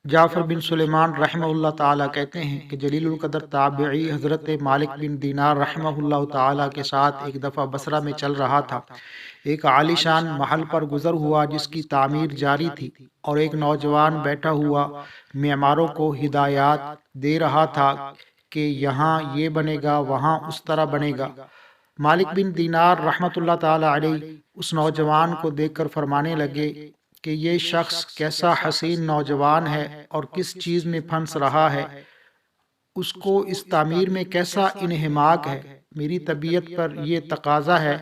جعفر بن سلیمان رحمہ اللہ تعالیٰ کہتے ہیں کہ جلیل القدر تابعی حضرت مالک بن دینار رحمہ اللہ تعالیٰ کے ساتھ ایک دفعہ بصرہ میں چل رہا تھا۔ ایک عالی شان محل پر گزر ہوا جس کی تعمیر جاری تھی، اور ایک نوجوان بیٹھا ہوا معماروں کو ہدایات دے رہا تھا کہ یہاں یہ بنے گا، وہاں اس طرح بنے گا۔ مالک بن دینار رحمۃ اللہ تعالیٰ علیہ اس نوجوان کو دیکھ کر فرمانے لگے کہ یہ شخص کیسا حسین نوجوان ہے اور کس چیز میں پھنس رہا ہے، اس کو اس تعمیر میں کیسا انہماک ہے۔ میری طبیعت پر یہ تقاضا ہے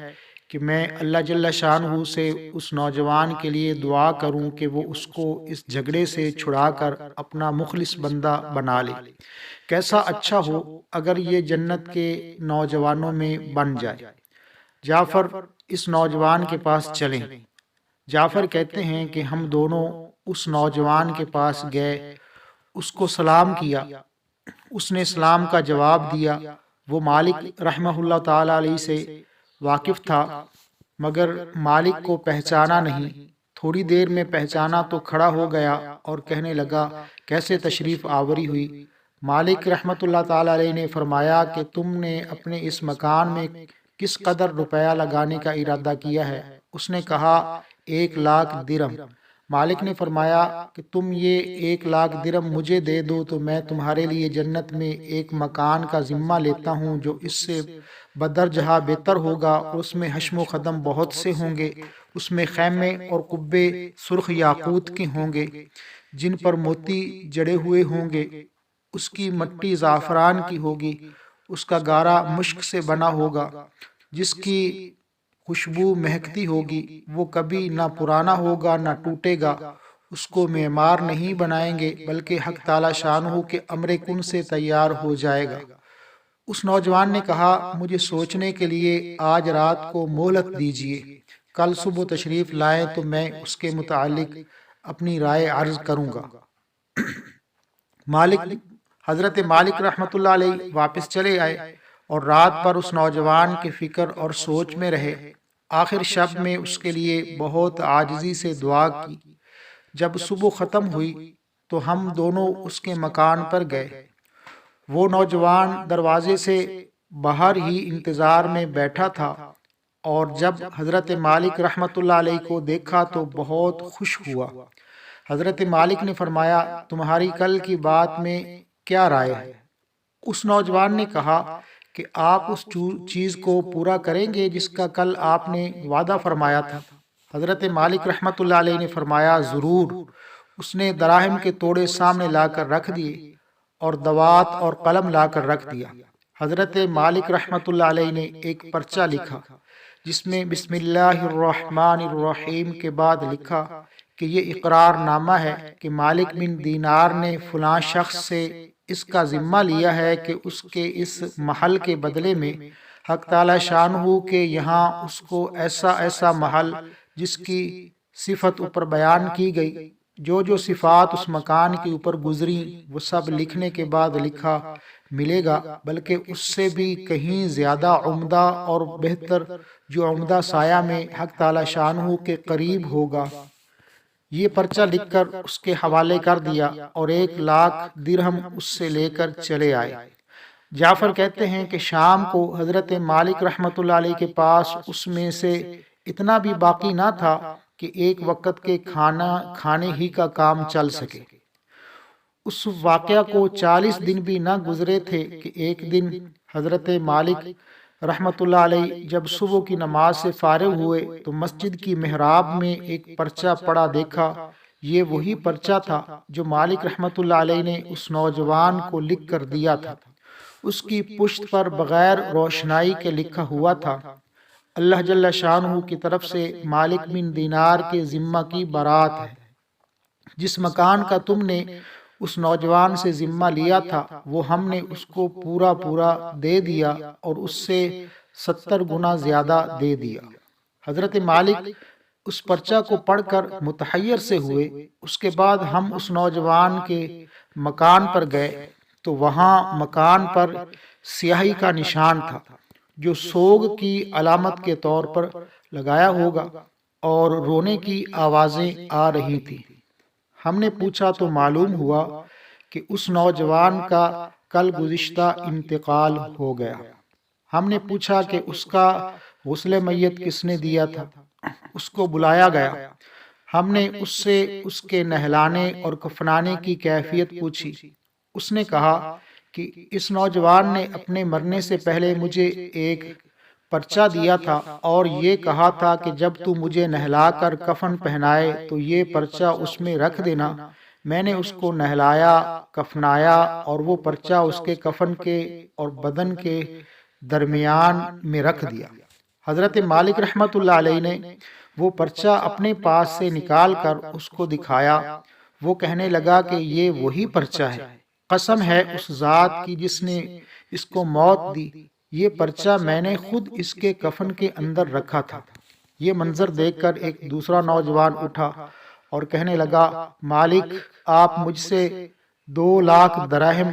کہ میں اللہ جل شانہ سے اس نوجوان کے لیے دعا کروں کہ وہ اس کو اس جھگڑے سے چھڑا کر اپنا مخلص بندہ بنا لے۔ کیسا اچھا ہو اگر یہ جنت کے نوجوانوں میں بن جائے۔ جعفر اس نوجوان کے پاس چلیں۔ جعفر کہتے ہیں کہ ہم دونوں اس نوجوان کے پاس گئے، اس کو سلام کیا، اس نے سلام کا جواب دیا۔ وہ مالک رحمہ اللہ تعالیٰ علیہ سے واقف تھا، مگر مالک کو پہچانا نہیں۔ تھوڑی دیر میں پہچانا تو کھڑا ہو گیا اور کہنے لگا، کیسے تشریف آوری ہوئی؟ مالک رحمۃ اللہ تعالیٰ علیہ نے فرمایا کہ تم نے اپنے اس مکان میں کس قدر روپیہ لگانے کا ارادہ کیا ہے؟ اس نے کہا 1,00,000 درہم۔ مالک نے فرمایا کہ تم یہ 1,00,000 درہم مجھے دے دو تو میں تمہارے لیے جنت میں ایک مکان کا ذمہ لیتا ہوں جو اس سے بدرجہ بہتر ہوگا، اور اس میں حشم و خدم بہت سے ہوں گے۔ اس میں خیمے اور قبے سرخ یاقوت کے ہوں گے جن پر موتی جڑے ہوئے ہوں گے۔ اس کی مٹی زعفران کی ہوگی، اس کا گارا مشک سے بنا ہوگا، جس کی خوشبو مہکتی ہوگی۔ وہ کبھی نہ پرانا ہوگا نہ ٹوٹے گا۔ اس کو معمار نہیں بنائیں گے بلکہ حق تعالی شانہ کے امر کن سے تیار ہو جائے گا۔ اس نوجوان نے کہا، مجھے سوچنے کے لیے آج رات کو مہلت دیجیے، کل صبح تشریف لائیں تو میں اس کے متعلق اپنی رائے عرض کروں گا۔ حضرت مالک رحمۃ اللہ علیہ واپس چلے آئے اور رات پر اس نوجوان کے فکر اور سوچ میں رہے۔ آخر شب میں اس کے لیے بہت عاجزی سے دعا کی۔ جب صبح ختم ہوئی تو ہم دونوں اس کے مکان پر گئے۔ وہ نوجوان دروازے سے باہر ہی انتظار میں بیٹھا تھا، اور جب حضرت مالک رحمۃ اللہ علیہ کو دیکھا تو بہت خوش ہوا۔ حضرت مالک نے فرمایا، تمہاری کل کی بات میں کیا رائے ہے؟ اس نوجوان نے کہا کہ آپ اس چیز کو پورا کریں گے جس کا کل آپ نے وعدہ فرمایا تھا؟ حضرت مالک رحمۃ اللہ علیہ نے فرمایا، ضرور۔ اس نے دراہم کے توڑے سامنے لا کر رکھ دیے اور دوات اور قلم لا کر رکھ دیا۔ حضرت مالک رحمۃ اللہ علیہ نے ایک پرچہ لکھا جس میں بسم اللہ الرحمن الرحیم کے بعد لکھا کہ یہ اقرار نامہ ہے کہ مالک بن دینار نے فلاں شخص سے اس کا ذمہ لیا ہے کہ اس کے اس محل کے بدلے میں حق تعالی شانہ کے یہاں اس کو ایسا ایسا محل جس کی صفت اوپر بیان کی گئی، جو جو صفات اس مکان کے اوپر گزری وہ سب لکھنے کے بعد لکھا ملے گا، بلکہ اس سے بھی کہیں زیادہ عمدہ اور بہتر، جو عمدہ سایہ میں حق تعالی شانہ کے قریب ہوگا۔ یہ پرچہ لکھ کر اس کے حوالے کر دیا اور 1,00,000 درہم اس سے لے کر چلے آئے۔ جعفر کہتے ہیں کہ شام کو حضرت مالک رحمۃ اللہ علیہ کے پاس اس میں سے اتنا بھی باقی نہ تھا کہ ایک وقت کے کھانے ہی کا کام چل سکے۔ اس واقعہ کو 40 دن بھی نہ گزرے تھے کہ ایک دن حضرت مالک رحمۃ اللہ علیہ جب صبح کی نماز سے فارغ ہوئے تو مسجد کی محراب میں ایک پرچہ پڑا دیکھا۔ یہ وہی پرچہ تھا جو مالک رحمۃ اللہ علیہ نے اس نوجوان کو لکھ کر دیا تھا۔ اس کی پشت پر بغیر روشنائی کے لکھا ہوا تھا، اللہ جل شانہ کی طرف سے مالک بن دینار کے ذمہ کی برات ہے۔ جس مکان کا تم نے اس نوجوان سے ذمہ لیا تھا وہ ہم نے اس کو پورا دے دیا اور اس سے 70 گنا زیادہ دے دیا۔ حضرت مالک اس پرچہ کو پڑھ کر متحیر سے ہوئے۔ اس کے بعد ہم اس نوجوان کے مکان پر گئے تو وہاں مکان پر سیاہی کا نشان تھا جو سوگ کی علامت کے طور پر لگایا ہوگا، اور رونے کی آوازیں آ رہی تھیں۔ ہم نے پوچھا تو معلوم ہوا کہ اس نوجوان کا کل گزشتہ انتقال ہو گیا۔ ہم نے پوچھا کہ اس کا غسل میت کس نے دیا تھا؟ اس کو بلایا گیا۔ ہم نے اس سے اس کے نہلانے اور کفنانے کی کیفیت پوچھی۔ اس نے کہا کہ اس نوجوان نے اپنے مرنے سے پہلے مجھے ایک پرچہ دیا تھا اور یہ کہا تھا کہ جب تو مجھے نہلا کر کفن پہنائے تو یہ پرچہ اس میں رکھ دینا۔ میں نے اس کو نہلایا، کفنایا اور وہ پرچہ اس کے کفن کے اور بدن کے درمیان میں رکھ دیا۔ حضرت مالک رحمت اللہ علیہ نے وہ پرچہ اپنے پاس سے نکال کر اس کو دکھایا۔ وہ کہنے لگا کہ یہ وہی پرچہ ہے، قسم ہے اس ذات کی جس نے اس کو موت دی، یہ پرچہ میں نے خود اس کے کفن کے اندر رکھا تھا۔ یہ منظر دیکھ کر ایک دوسرا نوجوان اٹھا اور کہنے لگا، مالک آپ مجھ سے 2,00,000 دراہم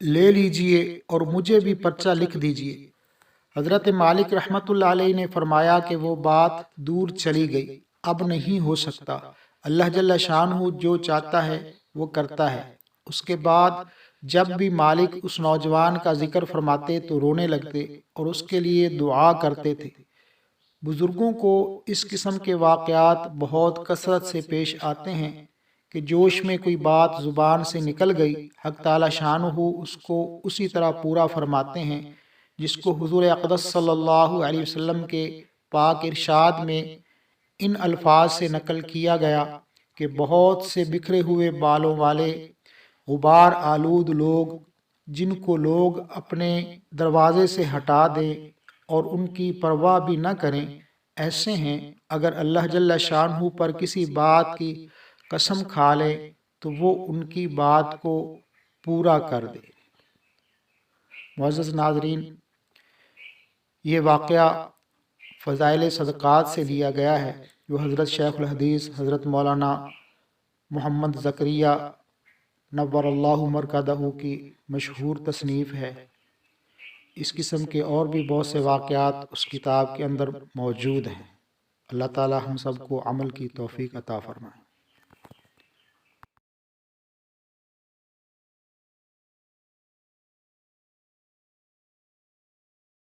لے لیجئے اور مجھے بھی پرچہ لکھ دیجئے۔ حضرت مالک رحمت اللہ علیہ نے فرمایا کہ وہ بات دور چلی گئی، اب نہیں ہو سکتا، اللہ جل شانہ جو چاہتا ہے وہ کرتا ہے۔ اس کے بعد جب بھی مالک اس نوجوان کا ذکر فرماتے تو رونے لگتے اور اس کے لیے دعا کرتے تھے۔ بزرگوں کو اس قسم کے واقعات بہت کثرت سے پیش آتے ہیں کہ جوش میں کوئی بات زبان سے نکل گئی، حق تعالی شانہ اس کو اسی طرح پورا فرماتے ہیں جس کو حضور اقدس صلی اللہ علیہ وسلم کے پاک ارشاد میں ان الفاظ سے نقل کیا گیا کہ بہت سے بکھرے ہوئے بالوں والے غبار آلود لوگ جن کو لوگ اپنے دروازے سے ہٹا دیں اور ان کی پرواہ بھی نہ کریں، ایسے ہیں اگر اللہ جل شانہ پر کسی بات کی قسم کھا لے تو وہ ان کی بات کو پورا کر دے۔ معزز ناظرین، یہ واقعہ فضائل صدقات سے لیا گیا ہے جو حضرت شیخ الحدیث حضرت مولانا محمد زکریا نور اللہ مرکزہ کی مشہور تصنیف ہے۔ اس قسم کے اور بھی بہت سے واقعات اس کتاب کے اندر موجود ہیں۔ اللہ تعالی ہم سب کو عمل کی توفیق عطا فرمائے۔